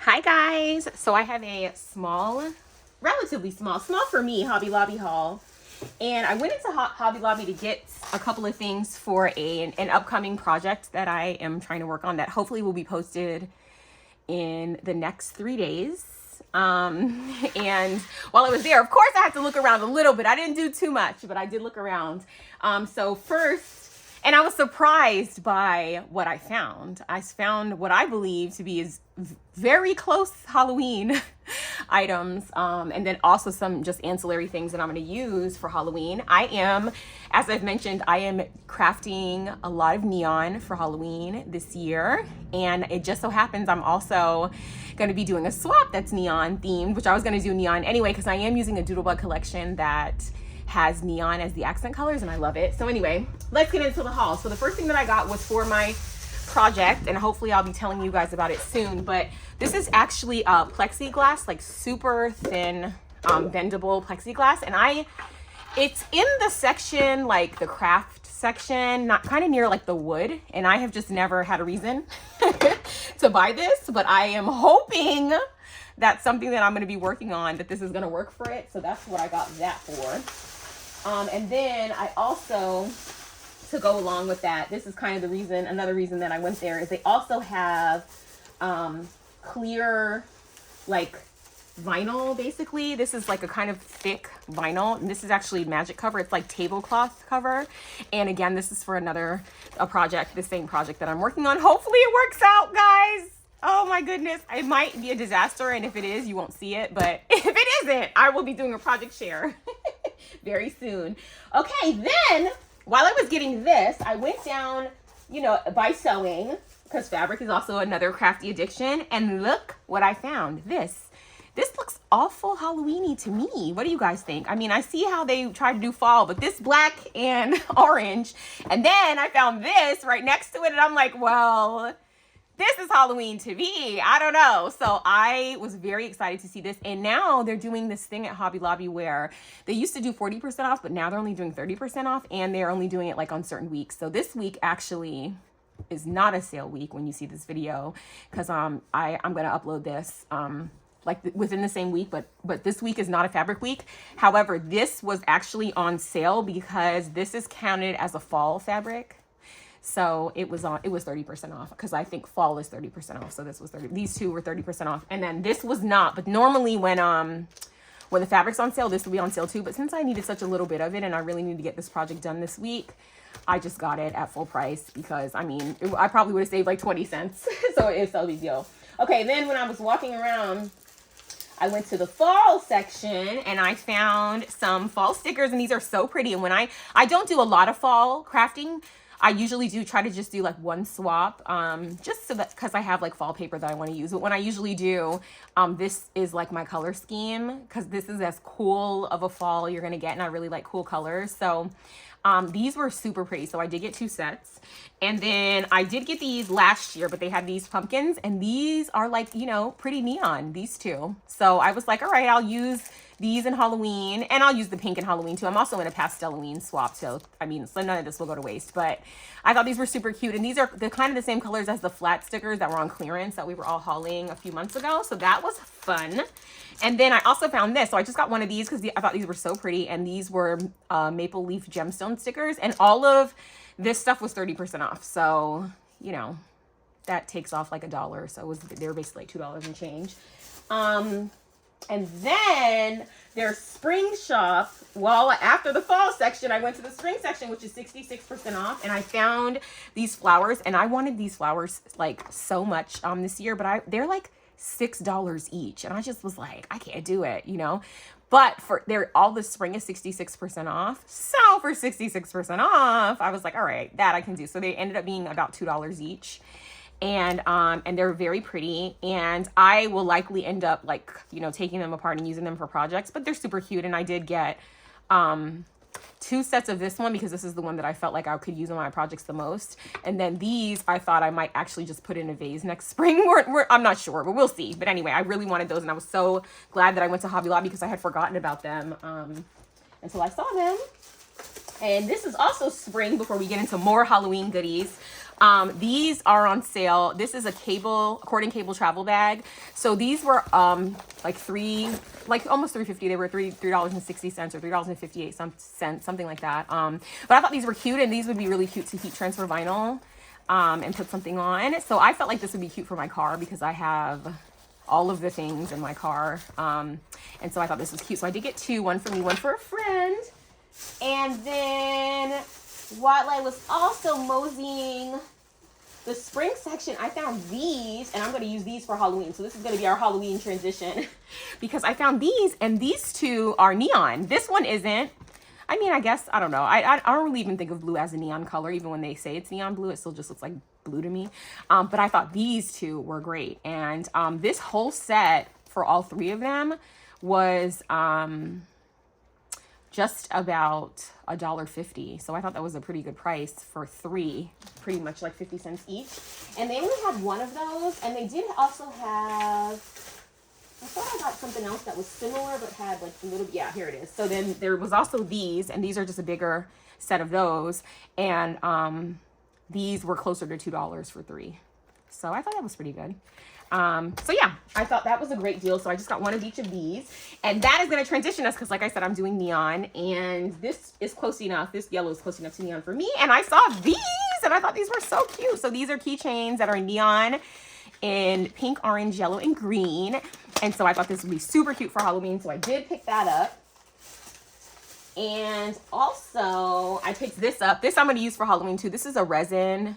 Hi guys, so I have a relatively small for me, Hobby Lobby haul. And I went into Hobby Lobby to get a couple of things for an upcoming project that I am trying to work on that hopefully will be posted in the next 3 days. And while I was there, of course I had to look around a little bit. I didn't do too much, but I did look around. So first, and I was surprised by what I found. I found what I believe to be is very close Halloween items, and then also some just ancillary things that I'm going to use for Halloween. As I've mentioned, I am crafting a lot of neon for Halloween this year, and it just so happens I'm also going to be doing a swap that's neon themed, which I was going to do neon anyway because I am using a Doodlebug collection that has neon as the accent colors and I love it. So anyway, let's get into the haul. So the first thing that I got was for my project, and hopefully I'll be telling you guys about it soon, but this is actually plexiglass, like super thin bendable plexiglass, and it's in the section, like the craft section, not kind of near like the wood, and I have just never had a reason to buy this, but I am hoping that's something that I'm going to be working on, that this is going to work for it. So that's what I got that for. And then I also, to go along with that, this is kind of another reason that I went there, is they also have clear, like, vinyl, basically. This is like a kind of thick vinyl, and this is actually magic cover. It's like tablecloth cover. And again, this is for the same project that I'm working on. Hopefully it works out, guys. Oh my goodness. It might be a disaster, and if it is, you won't see it. But if it isn't, I will be doing a project share very soon. Okay, then while I was getting this, I went down, by sewing, because fabric is also another crafty addiction. And look what I found. This looks awful Halloween-y to me. What do you guys think? I mean, I see how they try to do fall, but this black and orange. And then I found this right next to it, and I'm like, well, this is Halloween to me. I don't know. So I was very excited to see this. And now they're doing this thing at Hobby Lobby where they used to do 40% off, but now they're only doing 30% off, and they're only doing it like on certain weeks. So this week actually is not a sale week when you see this video, because I'm going to upload this within the same week, but this week is not a fabric week. However, this was actually on sale because this is counted as a fall fabric. So it was 30% off, because I think fall is 30% off. So these two were 30% off. And then this was not, but normally when the fabric's on sale, this will be on sale too. But since I needed such a little bit of it and I really need to get this project done this week, I just got it at full price, because I probably would have saved like 20 cents. So it's no big deal. Okay, then when I was walking around, I went to the fall section and I found some fall stickers, and these are so pretty. And when I don't do a lot of fall crafting, I usually try to just do like one swap, just so that, because I have like fall paper that I want to use. But when I usually do, this is like my color scheme, because this is as cool of a fall you're going to get. And I really like cool colors. So these were super pretty. So I did get 2 sets. And then I did get these last year, but they had these pumpkins, and these are like, pretty neon, these two. So I was like, all right, I'll use these in Halloween, and I'll use the pink in Halloween too. I'm also in a Pastel-Halloween swap, so none of this will go to waste. But I thought these were super cute, and these are kind of the same colors as the flat stickers that were on clearance that we were all hauling a few months ago. So that was fun. And then I also found this. So I just got one of these because I thought these were so pretty, and these were maple leaf gemstone stickers, and all of this stuff was 30% off. So that takes off like $1. So they were basically like $2 and change. And then their spring shop, after the fall section, I went to the spring section, which is 66% off. And I found these flowers, and I wanted these flowers like so much this year, but they're like $6 each. And I just was like, I can't do it, But all the spring is 66% off. So for 66% off, I was like, all right, that I can do. So they ended up being about $2 each. And they're very pretty, and I will likely end up taking them apart and using them for projects, but they're super cute. And I did get 2 sets of this one, because this is the one that I felt like I could use on my projects the most. And then these, I thought I might actually just put in a vase next spring. I'm not sure, but we'll see. But anyway, I really wanted those, and I was so glad that I went to Hobby Lobby, because I had forgotten about them until I saw them. And this is also spring, before we get into more Halloween goodies. These are on sale. This is a cording cable travel bag. So these were like almost $3.50. They were $3.60 or $3.58 something like that. But I thought these were cute, and these would be really cute to heat transfer vinyl and put something on. So I felt like this would be cute for my car because I have all of the things in my car. And so I thought this was cute. So I did get two, one for me, one for a friend. And then while I was also moseying the spring section, I found these, and I'm going to use these for Halloween. So this is going to be our Halloween transition because I found these, and these two are neon. This one isn't. I mean, I guess, I don't know. I don't really even think of blue as a neon color. Even when they say it's neon blue, it still just looks like blue to me. But I thought these two were great. And this whole set for all three of them was just about $1.50. So I thought that was a pretty good price for three, pretty much like 50 cents each. And they only had one of those, and they did also have, I thought I got something else that was similar but had like a little, yeah, here it is. So then there was also these, and these are just a bigger set of those, and these were closer to $2 for three. So I thought that was pretty good. So yeah, I thought that was a great deal. So I just got one of each of these, and that is going to transition us because like I said, I'm doing neon, and this is close enough. This yellow is close enough to neon for me. And I saw these and I thought these were so cute. So these are keychains that are neon in pink, orange, yellow, and green. And so I thought this would be super cute for Halloween. So I did pick that up. And also I picked this up. This I'm going to use for Halloween too. This is a resin.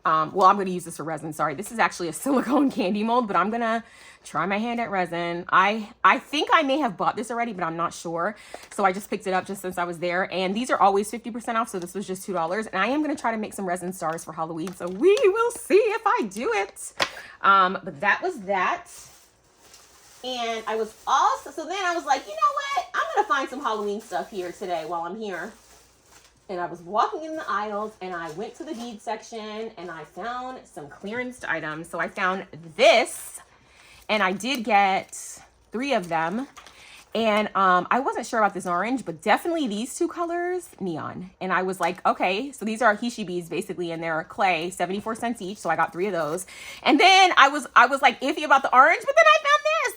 Well, I'm going to use this for resin. Sorry. This is actually a silicone candy mold, but I'm going to try my hand at resin. I think I may have bought this already, but I'm not sure. So I just picked it up just since I was there. And these are always 50% off. So this was just $2. And I am going to try to make some resin stars for Halloween. So we will see if I do it. But that was that. And I was also, so then I was like, you know what? I'm going to find some Halloween stuff here today while I'm here. And I was walking in the aisles, and I went to the bead section, and I found some clearance items. So I found this, and I did get 3 of them. And I wasn't sure about this orange, but definitely these 2 colors, neon. And I was like, okay, so these are Hishi beads basically, and they're clay, 74 cents each. So I got 3 of those. And then I was like iffy about the orange, but then I found this.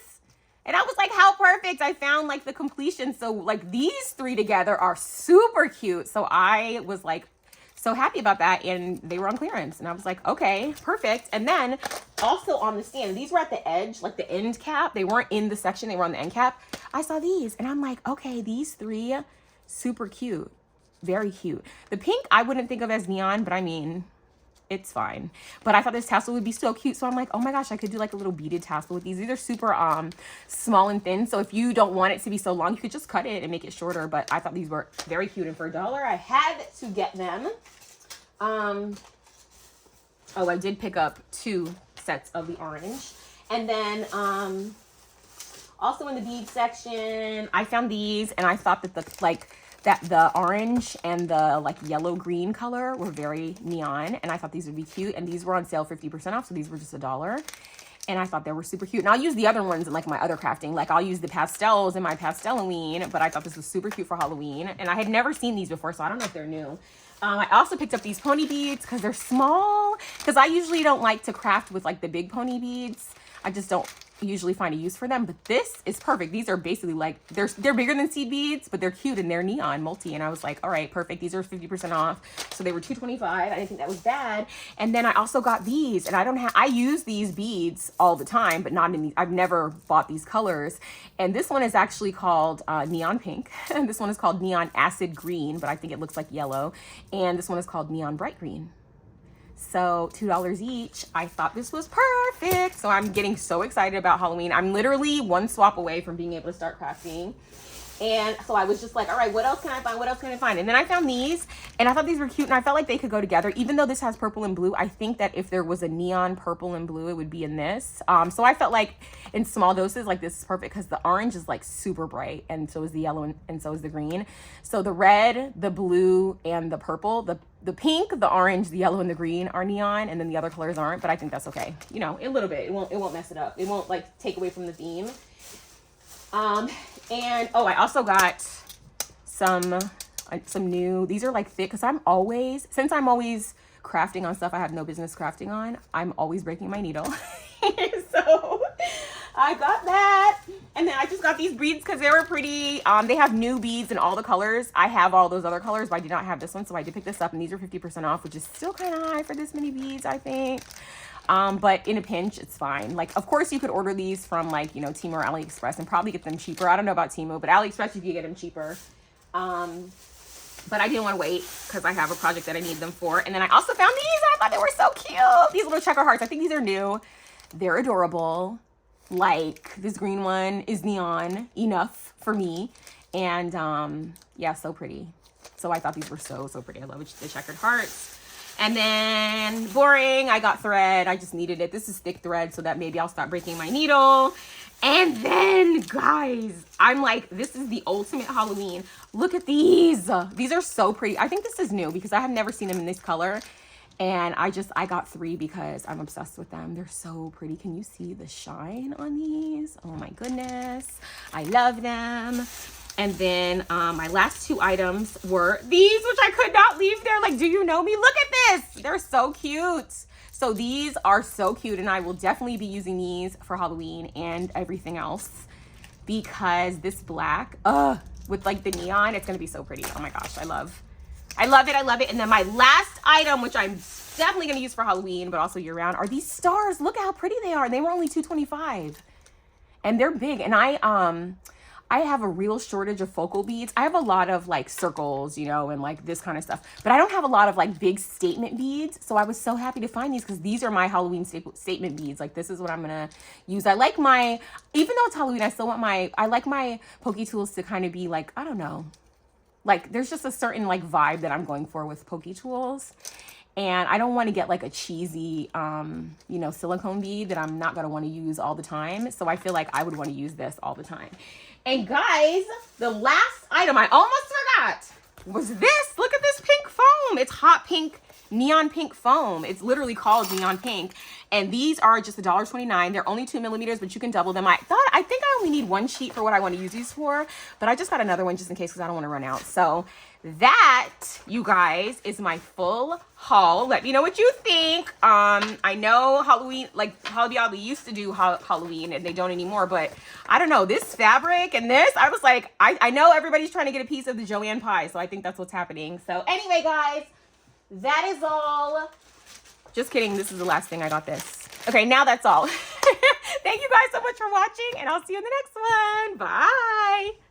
And I was like, how perfect. I found like the completion. So like these 3 together are super cute. So I was like so happy about that. And they were on clearance. And I was like, okay, perfect. And then also on the stand, these were at the edge, like the end cap. They weren't in the section. They were on the end cap. I saw these and I'm like, okay, these 3, super cute. Very cute. The pink, I wouldn't think of as neon, but I mean, it's fine. But I thought this tassel would be so cute. So I'm like, oh my gosh, I could do like a little beaded tassel with these. These are super small and thin. So if you don't want it to be so long, you could just cut it and make it shorter. But I thought these were very cute. And for $1, I had to get them. Oh, I did pick up 2 sets of the orange. And then also in the bead section, I found these. And I thought that the orange and the like yellow green color were very neon, and I thought these would be cute, and these were on sale 50% off, so these were just $1, and I thought they were super cute. And I'll use the other ones in like my other crafting, like I'll use the pastels in my Pasteloween, but I thought this was super cute for Halloween, and I had never seen these before, so I don't know if they're new. I also picked up these pony beads because they're small, because I usually don't like to craft with like the big pony beads. I just don't usually find a use for them, but this is perfect. These are basically like, they're bigger than seed beads, but they're cute and they're neon multi. And I was like, all right, perfect. These are 50% off. So they were $2.25. I didn't think that was bad. And then I also got these, and I use these beads all the time, but not in these. I've never bought these colors. And this one is actually called neon pink. And this one is called neon acid green, but I think it looks like yellow. And this one is called neon bright green. So $2 each. I thought this was perfect. So I'm getting so excited about Halloween. I'm literally one swap away from being able to start crafting. And so I was just like, all right, what else can I find? What else can I find? And then I found these, and I thought these were cute, and I felt like they could go together. Even though this has purple and blue, I think that if there was a neon purple and blue, it would be in this. So I felt like in small doses, like this is perfect because the orange is like super bright, and so is the yellow, and so is the green. So the red, the blue, and the purple, the pink, the orange, the yellow, and the green are neon, and then the other colors aren't, but I think that's okay. You know, a little bit. It won't mess it up. It won't like take away from the theme. And oh, I also got some new, these are like thick, because since I'm always crafting on stuff I have no business crafting on, I'm always breaking my needle. So I got that. And then I just got these beads because they were pretty. They have new beads in all the colors. I have all those other colors, but I do not have this one. So I did pick this up, and these are 50% off, which is still kind of high for this many beads, I think. But in a pinch, it's fine. Like, of course, you could order these from, like, you know, Temu or AliExpress and probably get them cheaper. I don't know about Temu, but AliExpress, you can get them cheaper. But I didn't want to wait because I have a project that I need them for. And then I also found these. I thought they were so cute. These little checker hearts. I think these are new. They're adorable. Like, this green one is neon enough for me. And, yeah, so pretty. So I thought these were so, so pretty. I love the checkered hearts. And then, boring, I got thread. I just needed it. This is thick thread so that maybe I'll stop breaking my needle. And then, guys, I'm like, this is the ultimate Halloween. Look at these. These are so pretty. I think this is new because I have never seen them in this color. And I got 3 because I'm obsessed with them. They're so pretty. Can you see the shine on these? Oh my goodness. I love them. And then my last 2 items were these, which I could not leave there. Like, do you know me? Look at this. They're so cute. So these are so cute, and I will definitely be using these for Halloween and everything else because this black, with like the neon, it's gonna be so pretty. Oh my gosh, I love it, I love it. And then my last item, which I'm definitely gonna use for Halloween, but also year round, are these stars. Look how pretty they are. They were only $2.25, and they're big. And I have a real shortage of focal beads. I have a lot of like circles, you know, and like this kind of stuff, but I don't have a lot of like big statement beads. So I was so happy to find these because these are my Halloween statement beads. Like, this is what I'm gonna use. I like my, even though it's Halloween, I still want I like my Poke Tools to kind of be like, I don't know, like there's just a certain like vibe that I'm going for with Poke Tools. And I don't want to get like a cheesy, you know, silicone bead that I'm not going to want to use all the time. So I feel like I would want to use this all the time. And guys, the last item I almost forgot was this. Look at this pink foam. It's hot pink, neon pink foam. It's literally called neon pink. And these are just $1.29. They're only 2 millimeters, but you can double them. I think I only need 1 sheet for what I want to use these for, but I just got another one just in case because I don't want to run out. So that, you guys, is my full haul. Let me know what you think. I know Halloween, like Hobby Lobby used to do Halloween and they don't anymore, but I don't know, this fabric and this, I was like, I know everybody's trying to get a piece of the Joanne pie, so I think that's what's happening. So anyway, guys, that is all. Just kidding, this is the last thing. I got this. Okay, now that's all. Thank you guys so much for watching, and I'll see you in the next one. Bye.